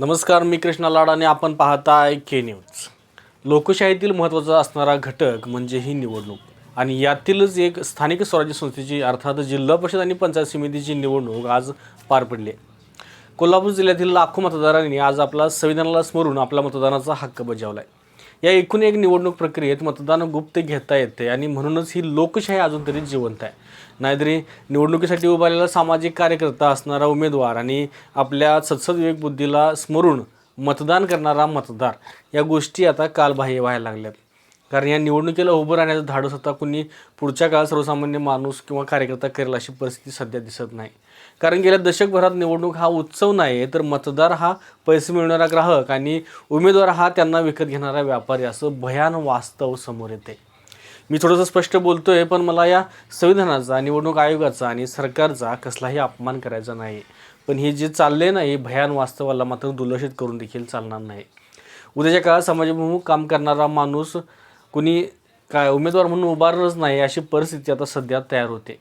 नमस्कार, मी कृष्णा लाड आणि आपण पाहताय के न्यूज। लोकशाहीतील महत्त्वाचा असणारा घटक म्हणजे ही निवडणूक आणि यातीलच एक स्थानिक स्वराज्य संस्थेची अर्थात जिल्हा परिषद आणि पंचायत समितीची निवडणूक आज पार पडली। कोल्हापूर जिल्ह्यातील लाखो मतदारांनी आज आपला संविधानाला स्मरून आपला मतदानाचा हक्क बजावलाय। या एकूण एक निवडणूक प्रक्रियेत मतदान गुप्त घेता येते आणि म्हणूनच ही लोकशाही अजून तरी जिवंत आहे। नाहीतरी निवडणुकीसाठी उभारलेला सामाजिक कार्यकर्ता असणारा उमेदवार आणि आपल्या सदसद विवेक बुद्धीला स्मरून मतदान करणारा मतदार या गोष्टी आता कालबाह्य व्हायला लागल्यात। कारण या निवडणुकीला उभं राहण्याचं धाडस आता कुणी पुढच्या काळात सर्वसामान्य माणूस किंवा कार्यकर्ता करेल अशी परिस्थिती सध्या दिसत नाही। कारण गेल्या दशकभरात निवडणूक हा उत्सव नाही तर मतदार हा पैसे मिळवणारा ग्राहक आणि उमेदवार हा त्यांना विकत घेणारा व्यापारी असं भयान वास्तव समोर येते। मी थोडंसं स्पष्ट बोलतोय, पण मला या संविधानाचा, निवडणूक आयोगाचा आणि सरकारचा कसलाही अपमान करायचा नाही। पण हे जे चालले नाही भयान वास्तवाला मात्र दुर्लक्षित करून देखील चालणार नाही। उद्याच्या काळात समाजाभिमुख काम करणारा माणूस कुणी काय उमेदवार म्हणून उभारलंच नाही अशी परिस्थिती आता सध्या तयार होते।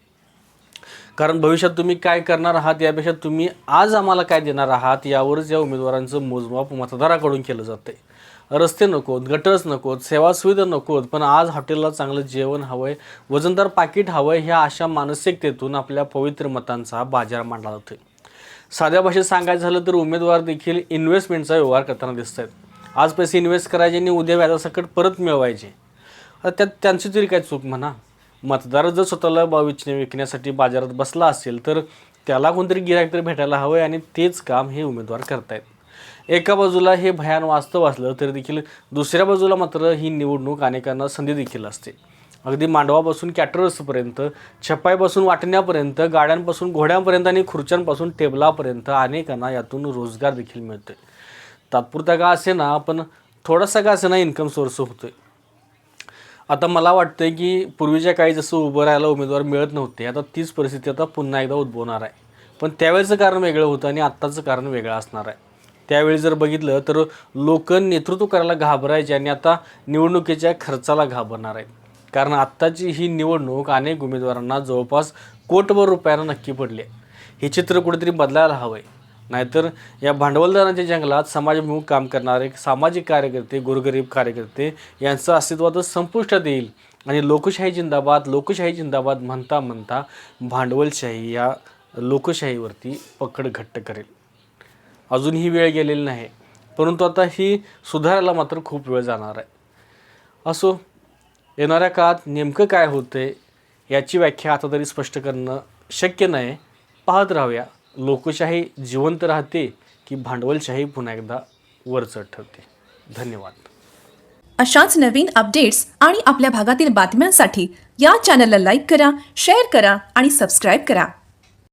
कारण भविष्यात तुम्ही काय करणार आहात यापेक्षा तुम्ही आज आम्हाला काय देणार आहात यावरच या उमेदवारांचं मोजमाप मतदाराकडून केलं जाते। रस्ते नकोत, गटर्स नकोत, सेवा सुविधा नकोत, पण आज हॉटेलला चांगलं जेवण हवंय, वजनदार पाकिट हवंय, ह्या अशा मानसिकतेतून आपल्या पवित्र मतांचा बाजार मांडला जातोय। साध्या भाषेत सांगायचं झालं तर उमेदवार देखील इन्व्हेस्टमेंटचा व्यवहार करताना दिसत आहेत। आज पैसे इन्व्हेस्ट करायचे आणि उद्या व्याजासकट परत मिळवायचे। त्यात त्यांची तरी काय चूक म्हणा। मतदार जर स्वतःला विकण्यासाठी बाजारात बसला असेल तर त्याला कोणतरी गिराईक तर भेटायला हवंय आणि तेच काम हे उमेदवार करतायत। एका बाजूला हे भयान वास्तव असलं तरी देखील दुसऱ्या बाजूला मात्र ही निवडणूक अनेकांना संधी देखील असते। अगदी मांडवापासून कॅटरर्सपर्यंत, छपाईपासून वाटण्यापर्यंत, गाड्यांपासून घोड्यांपर्यंत आणि खुर्च्यांपासून टेबलापर्यंत अनेकांना यातून रोजगार देखील मिळतोय। तात्पुरता का असेना पण थोडासा का असेना इन्कम सोर्स होतोय। आता मला वाटतंय की पूर्वीच्या काळी जसं उभं राहायला उमेदवार मिळत नव्हते, आता तीच परिस्थिती आता पुन्हा एकदा उद्भवणार आहे। पण त्यावेळेचं कारण वेगळं होतं आणि आत्ताचं कारण वेगळं असणार आहे। त्यावेळी जर बघितलं तर लोक नेतृत्व करायला घाबरायचे आणि आता निवडणुकीच्या खर्चाला घाबरणार आहेत। कारण आत्ताची ही निवडणूक अनेक उमेदवारांना जवळपास कोटभर रुपयांना नक्की पडली आहे। हे चित्र कुठेतरी बदलायला हवंय, नाहीतर या भांडवलदारांच्या जंगलात समाजाभिमुख काम करणारे सामाजिक कार्यकर्ते, गोरगरीब कार्यकर्ते यांचं अस्तित्वातच संपुष्टात येईल आणि लोकशाही जिंदाबाद, लोकशाही जिंदाबाद म्हणता म्हणता भांडवलशाही या लोकशाहीवरती पकड घट्ट करेल। अजून ही वेळ गेलेली नाही, परंतु आता ही सुधारायला मात्र खूप वेळ जाणार आहे। असो, येणाऱ्या काळात नेमकं काय होतंय याची व्याख्या आता तरी स्पष्ट करणं शक्य नाही। पाहत राहूया, लोकशाही जिवंत राहते की भांडवलशाही पुन्हा एकदा वरचढ ठरते। धन्यवाद। अशाच नवीन अपडेट्स आणि आपल्या भागातील बातम्यांसाठी या चॅनलला लाईक करा, शेअर करा आणि सबस्क्राइब करा।